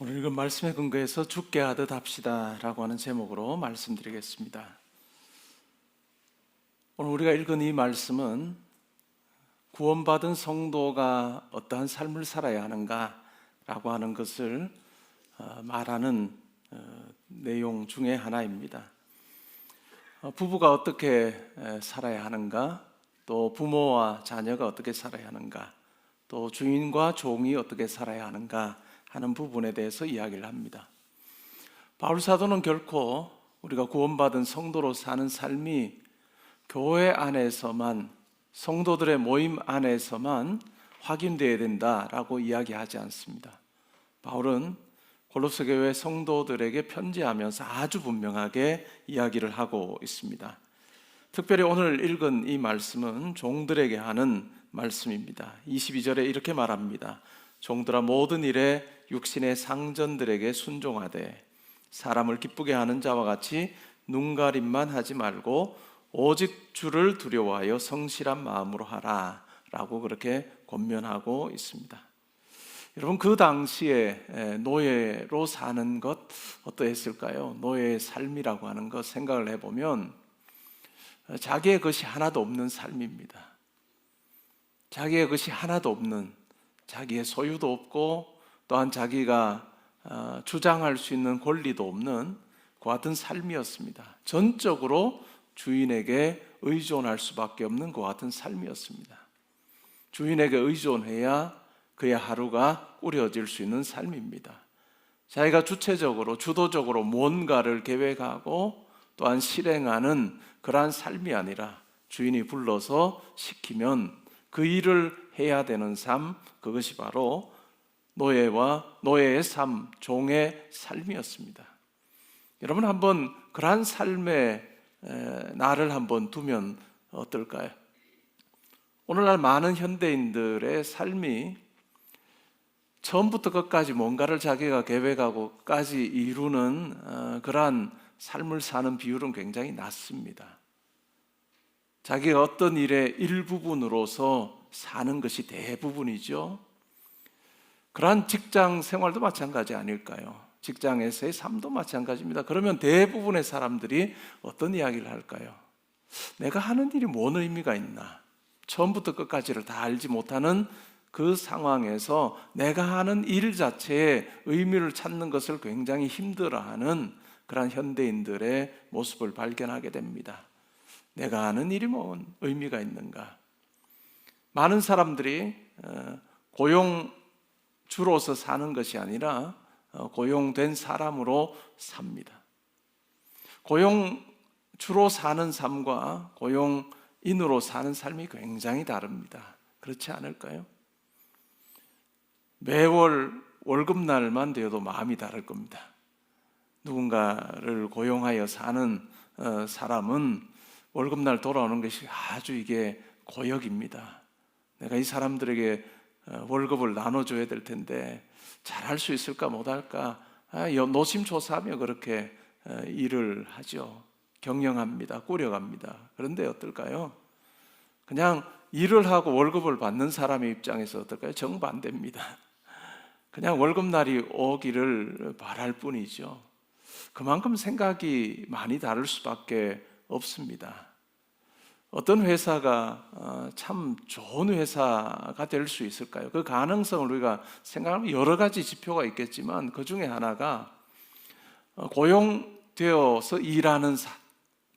오늘 읽은 말씀에 근거해서 죽게 하듯 합시다 라고 하는 제목으로 말씀드리겠습니다. 오늘 우리가 읽은 이 말씀은 구원받은 성도가 어떠한 삶을 살아야 하는가 라고 하는 것을 말하는 내용 중에 하나입니다. 부부가 어떻게 살아야 하는가, 또 부모와 자녀가 어떻게 살아야 하는가, 또 주인과 종이 어떻게 살아야 하는가 하는 부분에 대해서 이야기를 합니다. 바울 사도는 결코 우리가 구원받은 성도로 사는 삶이 교회 안에서만, 성도들의 모임 안에서만 확인되어야 된다라고 이야기하지 않습니다. 바울은 골로새 교회 성도들에게 편지하면서 아주 분명하게 이야기를 하고 있습니다. 특별히 오늘 읽은 이 말씀은 종들에게 하는 말씀입니다. 22절에 이렇게 말합니다. 종들아, 모든 일에 육신의 상전들에게 순종하되 사람을 기쁘게 하는 자와 같이 눈가림만 하지 말고 오직 주를 두려워하여 성실한 마음으로 하라 라고 그렇게 권면하고 있습니다. 여러분, 그 당시에 노예로 사는 것 어떠했을까요? 노예의 삶이라고 하는 것 생각을 해보면 자기의 것이 하나도 없는 삶입니다. 자기의 것이 하나도 없는, 자기의 소유도 없고 또한 자기가 주장할 수 있는 권리도 없는 그 같은 삶이었습니다. 전적으로 주인에게 의존할 수밖에 없는 그 같은 삶이었습니다. 주인에게 의존해야 그의 하루가 꾸려질 수 있는 삶입니다. 자기가 주체적으로, 주도적으로 무언가를 계획하고 또한 실행하는 그러한 삶이 아니라 주인이 불러서 시키면 그 일을 해야 되는 삶, 그것이 바로 노예의 삶, 종의 삶이었습니다. 여러분, 한번 그러한 삶에 나를 한번 두면 어떨까요? 오늘날 많은 현대인들의 삶이 처음부터 끝까지 뭔가를 자기가 계획하고까지 이루는 그러한 삶을 사는 비율은 굉장히 낮습니다. 자기가 어떤 일의 일부분으로서 사는 것이 대부분이죠. 그러한 직장 생활도 마찬가지 아닐까요? 직장에서의 삶도 마찬가지입니다. 그러면 대부분의 사람들이 어떤 이야기를 할까요? 내가 하는 일이 뭔 의미가 있나? 처음부터 끝까지를 다 알지 못하는 그 상황에서 내가 하는 일 자체에 의미를 찾는 것을 굉장히 힘들어하는 그런 현대인들의 모습을 발견하게 됩니다. 내가 하는 일이 뭔 의미가 있는가? 많은 사람들이 고용주로서 사는 것이 아니라 고용된 사람으로 삽니다. 고용주로 사는 삶과 고용인으로 사는 삶이 굉장히 다릅니다. 그렇지 않을까요? 매월 월급날만 되어도 마음이 다를 겁니다. 누군가를 고용하여 사는 사람은 월급날 돌아오는 것이 아주 이게 고역입니다. 내가 이 사람들에게 월급을 나눠줘야 될 텐데 잘할 수 있을까 못할까 노심초사하며 그렇게 일을 하죠. 경영합니다. 꾸려갑니다. 그런데 어떨까요? 그냥 일을 하고 월급을 받는 사람의 입장에서 어떨까요? 정반대입니다. 그냥 월급날이 오기를 바랄 뿐이죠. 그만큼 생각이 많이 다를 수밖에 없습니다. 어떤 회사가 참 좋은 회사가 될 수 있을까요? 그 가능성을 우리가 생각하면 여러 가지 지표가 있겠지만 그 중에 하나가 고용되어서 일하는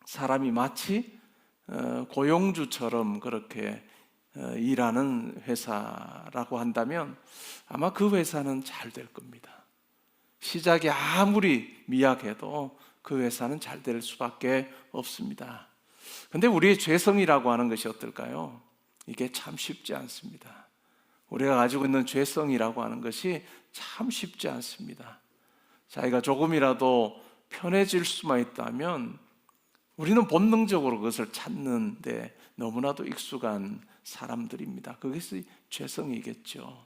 사람이 마치 고용주처럼 그렇게 일하는 회사라고 한다면 아마 그 회사는 잘 될 겁니다. 시작이 아무리 미약해도 그 회사는 잘 될 수밖에 없습니다. 근데 우리의 죄성이라고 하는 것이 어떨까요? 이게 참 쉽지 않습니다. 우리가 가지고 있는 죄성이라고 하는 것이 참 쉽지 않습니다. 자기가 조금이라도 편해질 수만 있다면 우리는 본능적으로 그것을 찾는데 너무나도 익숙한 사람들입니다. 그것이 죄성이겠죠.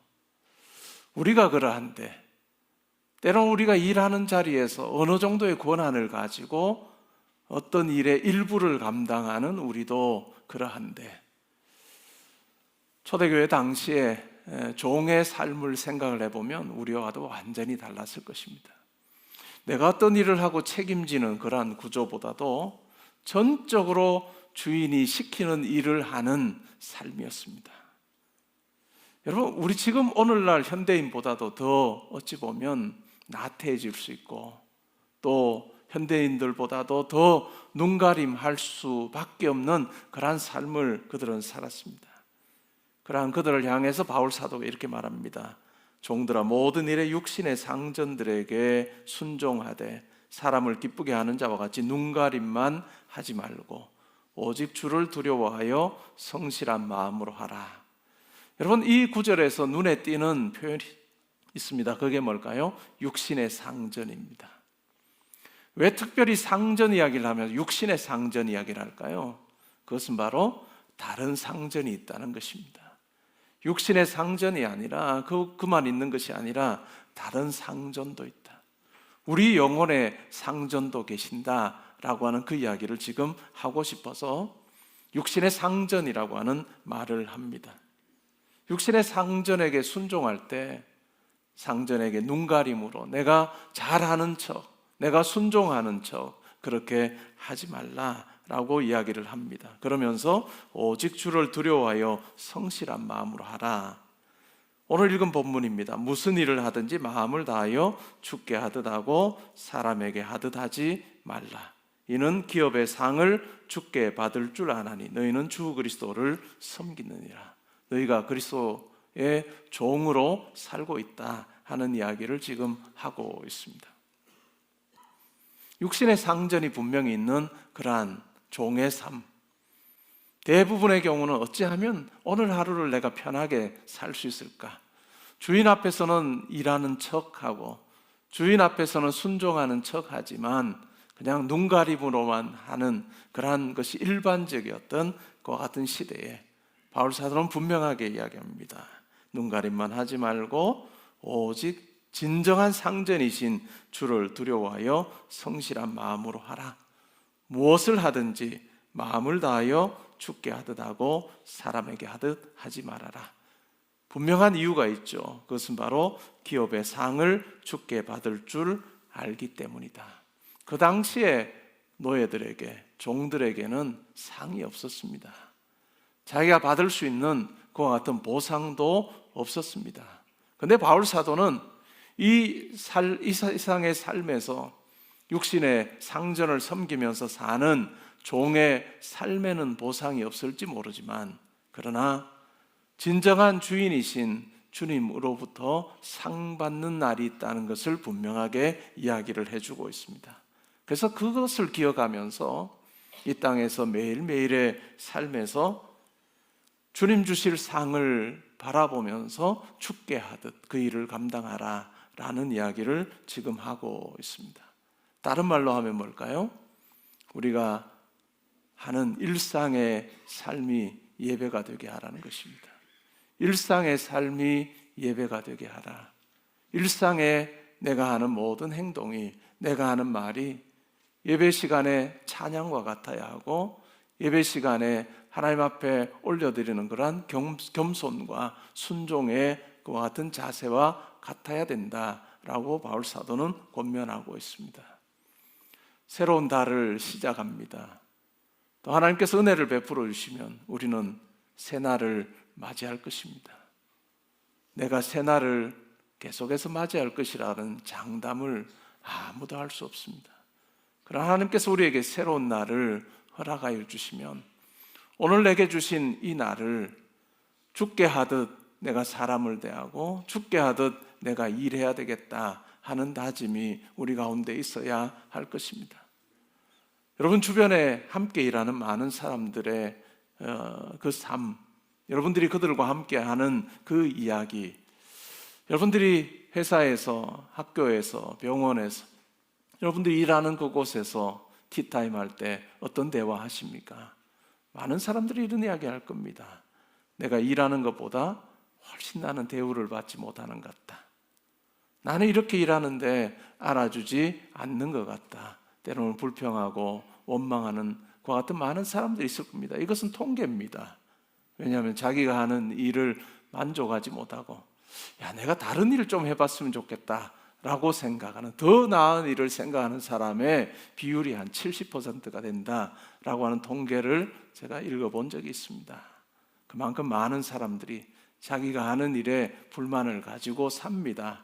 우리가 그러한데 때로는 우리가 일하는 자리에서 어느 정도의 권한을 가지고 어떤 일의 일부를 감당하는 우리도 그러한데 초대교회 당시에 종의 삶을 생각을 해보면 우리와도 완전히 달랐을 것입니다. 내가 어떤 일을 하고 책임지는 그러한 구조보다도 전적으로 주인이 시키는 일을 하는 삶이었습니다. 여러분, 우리 지금 오늘날 현대인보다도 더 어찌 보면 나태해질 수 있고 또 현대인들보다도 더 눈가림할 수밖에 없는 그러한 삶을 그들은 살았습니다. 그러한 그들을 향해서 바울 사도가 이렇게 말합니다. 종들아, 모든 일에 육신의 상전들에게 순종하되 사람을 기쁘게 하는 자와 같이 눈가림만 하지 말고 오직 주를 두려워하여 성실한 마음으로 하라. 여러분, 이 구절에서 눈에 띄는 표현이 있습니다. 그게 뭘까요? 육신의 상전입니다. 왜 특별히 상전 이야기를 하면서 육신의 상전 이야기를 할까요? 그것은 바로 다른 상전이 있다는 것입니다. 육신의 상전이 아니라 그만 있는 것이 아니라 다른 상전도 있다. 우리 영혼의 상전도 계신다라고 하는 그 이야기를 지금 하고 싶어서 육신의 상전이라고 하는 말을 합니다. 육신의 상전에게 순종할 때 상전에게 눈가림으로 내가 잘하는 척, 내가 순종하는 척 그렇게 하지 말라라고 이야기를 합니다. 그러면서 오직 주를 두려워하여 성실한 마음으로 하라. 오늘 읽은 본문입니다. 무슨 일을 하든지 마음을 다하여 주께 하듯 하고 사람에게 하듯 하지 말라. 이는 기업의 상을 주께 받을 줄 아나니 너희는 주 그리스도를 섬기느니라. 너희가 그리스도의 종으로 살고 있다 하는 이야기를 지금 하고 있습니다. 육신의 상전이 분명히 있는 그러한 종의 삶, 대부분의 경우는 어찌하면 오늘 하루를 내가 편하게 살 수 있을까? 주인 앞에서는 일하는 척하고 주인 앞에서는 순종하는 척하지만 그냥 눈가림으로만 하는 그러한 것이 일반적이었던 그와 같은 시대에 바울 사도는 분명하게 이야기합니다. 눈가림만 하지 말고 오직 진정한 상전이신 주를 두려워하여 성실한 마음으로 하라. 무엇을 하든지 마음을 다하여 주께 하듯 하고 사람에게 하듯 하지 말아라. 분명한 이유가 있죠. 그것은 바로 기업의 상을 주께 받을 줄 알기 때문이다. 그 당시에 노예들에게, 종들에게는 상이 없었습니다. 자기가 받을 수 있는 그와 같은 보상도 없었습니다. 그런데 바울 사도는 이 세상의 삶에서 육신의 상전을 섬기면서 사는 종의 삶에는 보상이 없을지 모르지만 그러나 진정한 주인이신 주님으로부터 상 받는 날이 있다는 것을 분명하게 이야기를 해주고 있습니다. 그래서 그것을 기억하면서 이 땅에서 매일매일의 삶에서 주님 주실 상을 바라보면서 죽게 하듯 그 일을 감당하라 라는 이야기를 지금 하고 있습니다. 다른 말로 하면 뭘까요? 우리가 하는 일상의 삶이 예배가 되게 하라는 것입니다. 일상의 삶이 예배가 되게 하라. 일상에 내가 하는 모든 행동이, 내가 하는 말이 예배 시간에 찬양과 같아야 하고 예배 시간에 하나님 앞에 올려드리는 그러한 겸손과 순종의 그와 같은 자세와 같아야 된다라고 바울 사도는 권면하고 있습니다. 새로운 달을 시작합니다. 또 하나님께서 은혜를 베풀어 주시면 우리는 새날을 맞이할 것입니다. 내가 새날을 계속해서 맞이할 것이라는 장담을 아무도 할 수 없습니다. 그러나 하나님께서 우리에게 새로운 날을 허락하여 주시면 오늘 내게 주신 이 날을 죽게 하듯 내가 사람을 대하고 죽게 하듯 내가 일해야 되겠다 하는 다짐이 우리 가운데 있어야 할 것입니다. 여러분 주변에 함께 일하는 많은 사람들의 그 삶, 여러분들이 그들과 함께 하는 그 이야기, 여러분들이 회사에서, 학교에서, 병원에서, 여러분들이 일하는 그곳에서 티타임 할 때 어떤 대화 하십니까? 많은 사람들이 이런 이야기 할 겁니다. 내가 일하는 것보다 훨씬 나는 대우를 받지 못하는 것 같다. 나는 이렇게 일하는데 알아주지 않는 것 같다. 때로는 불평하고 원망하는 그와 같은 많은 사람들이 있을 겁니다. 이것은 통계입니다. 왜냐하면 자기가 하는 일을 만족하지 못하고 내가 다른 일을 좀 해봤으면 좋겠다 라고 생각하는, 더 나은 일을 생각하는 사람의 비율이 한 70%가 된다라고 하는 통계를 제가 읽어본 적이 있습니다. 그만큼 많은 사람들이 자기가 하는 일에 불만을 가지고 삽니다.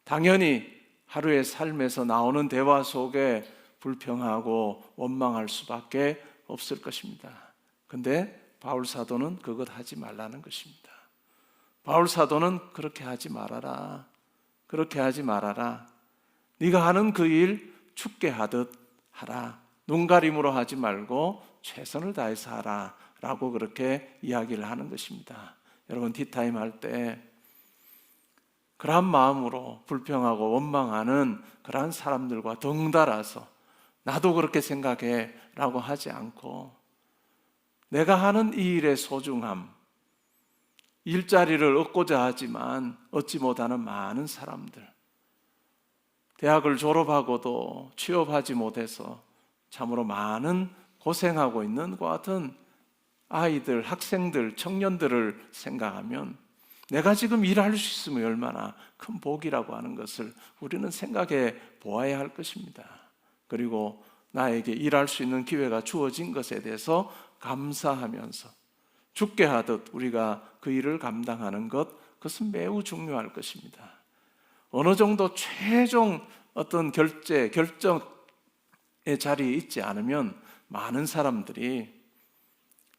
당연히 하루의 삶에서 나오는 대화 속에 불평하고 원망할 수밖에 없을 것입니다. 근데 바울 사도는 그것 하지 말라는 것입니다. 바울 사도는 그렇게 하지 말아라. 그렇게 하지 말아라. 네가 하는 그 일 죽게 하듯 하라. 눈가림으로 하지 말고 최선을 다해서 하라 라고 그렇게 이야기를 하는 것입니다. 여러분, 티타임 할 때 그러한 마음으로 불평하고 원망하는 그러한 사람들과 덩달아서 나도 그렇게 생각해 라고 하지 않고, 내가 하는 이 일의 소중함, 일자리를 얻고자 하지만 얻지 못하는 많은 사람들, 대학을 졸업하고도 취업하지 못해서 참으로 많은 고생하고 있는 것 같은 아이들, 학생들, 청년들을 생각하면 내가 지금 일할 수 있으면 얼마나 큰 복이라고 하는 것을 우리는 생각해 보아야 할 것입니다. 그리고 나에게 일할 수 있는 기회가 주어진 것에 대해서 감사하면서 죽게 하듯 우리가 그 일을 감당하는 것, 그것은 매우 중요할 것입니다. 어느 정도 최종 어떤 결정의 자리에 있지 않으면 많은 사람들이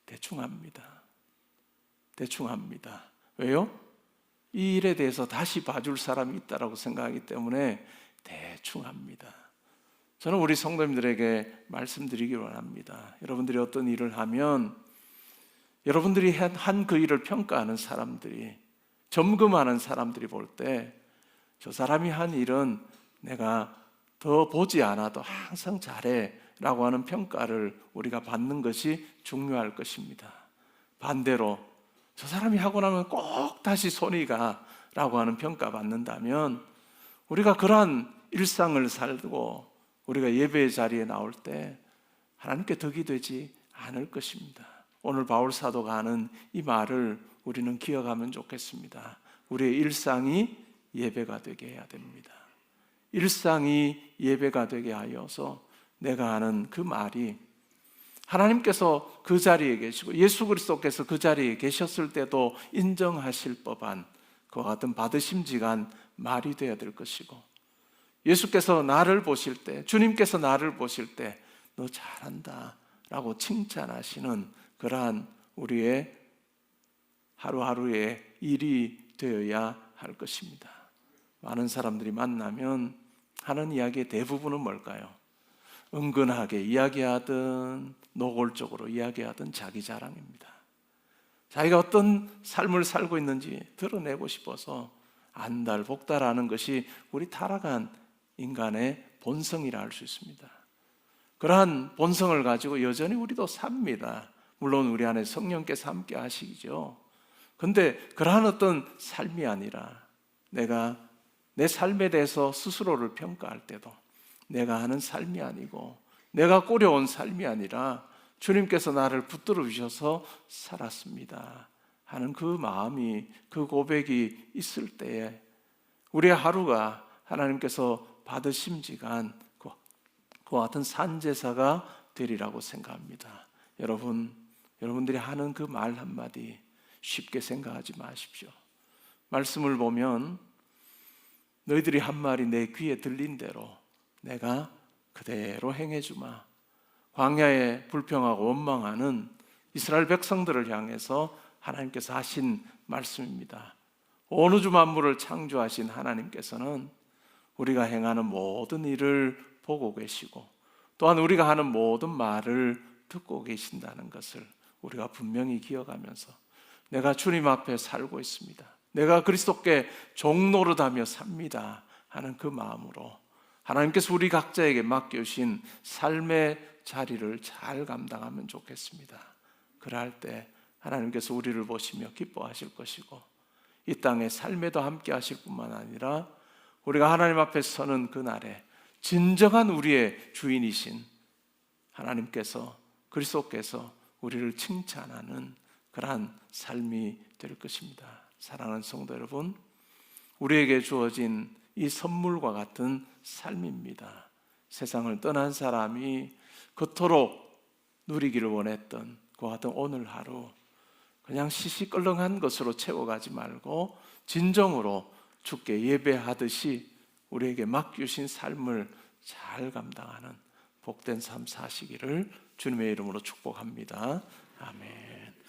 대충 합니다. 왜요? 이 일에 대해서 다시 봐줄 사람이 있다고 생각하기 때문에 대충 합니다. 저는 우리 성도님들에게 말씀드리기 원합니다. 여러분들이 어떤 일을 하면 여러분들이 한 그 일을 평가하는 사람들이, 점검하는 사람들이 볼 때 저 사람이 한 일은 내가 더 보지 않아도 항상 잘해 라고 하는 평가를 우리가 받는 것이 중요할 것입니다. 반대로 저 사람이 하고 나면 꼭 다시 손이 가 라고 하는 평가 받는다면 우리가 그러한 일상을 살고 우리가 예배의 자리에 나올 때 하나님께 덕이 되지 않을 것입니다. 오늘 바울 사도가 하는 이 말을 우리는 기억하면 좋겠습니다. 우리의 일상이 예배가 되게 해야 됩니다. 일상이 예배가 되게 하여서 내가 하는 그 말이 하나님께서 그 자리에 계시고 예수 그리스도께서 그 자리에 계셨을 때도 인정하실 법한 그와 같은 받으심직한 말이 되어야 될 것이고, 예수께서 나를 보실 때, 주님께서 나를 보실 때 너 잘한다 라고 칭찬하시는 그러한 우리의 하루하루의 일이 되어야 할 것입니다. 많은 사람들이 만나면 하는 이야기의 대부분은 뭘까요? 은근하게 이야기하든 노골적으로 이야기하든 자기 자랑입니다. 자기가 어떤 삶을 살고 있는지 드러내고 싶어서 안달복달하는 것이 우리 타락한 인간의 본성이라 할 수 있습니다. 그러한 본성을 가지고 여전히 우리도 삽니다. 물론 우리 안에 성령께서 함께 하시죠. 그런데 그러한 어떤 삶이 아니라 내가 내 삶에 대해서 스스로를 평가할 때도 내가 하는 삶이 아니고 내가 꾸려온 삶이 아니라 주님께서 나를 붙들어 주셔서 살았습니다 하는 그 마음이, 그 고백이 있을 때에 우리의 하루가 하나님께서 받으심직한 그와 같은 산제사가 되리라고 생각합니다. 여러분들이 하는 그 말 한마디 쉽게 생각하지 마십시오. 말씀을 보면 너희들이 한 말이 내 귀에 들린 대로 내가 그대로 행해주마. 광야에 불평하고 원망하는 이스라엘 백성들을 향해서 하나님께서 하신 말씀입니다. 온 우주 만물을 창조하신 하나님께서는 우리가 행하는 모든 일을 보고 계시고 또한 우리가 하는 모든 말을 듣고 계신다는 것을 우리가 분명히 기억하면서 내가 주님 앞에 살고 있습니다, 내가 그리스도께 종노릇하며 삽니다 하는 그 마음으로 하나님께서 우리 각자에게 맡겨주신 삶의 자리를 잘 감당하면 좋겠습니다. 그럴 때 하나님께서 우리를 보시며 기뻐하실 것이고 이 땅의 삶에도 함께 하실 뿐만 아니라 우리가 하나님 앞에 서는 그날에 진정한 우리의 주인이신 하나님께서, 그리스도께서 우리를 칭찬하는 그러한 삶이 될 것입니다. 사랑하는 성도 여러분, 우리에게 주어진 이 선물과 같은 삶입니다. 세상을 떠난 사람이 그토록 누리기를 원했던 그와 같은 오늘 하루, 그냥 시시껄렁한 것으로 채워가지 말고 진정으로 주께 예배하듯이 우리에게 맡기신 삶을 잘 감당하는 복된 삶 사시기를 주님의 이름으로 축복합니다. 아멘.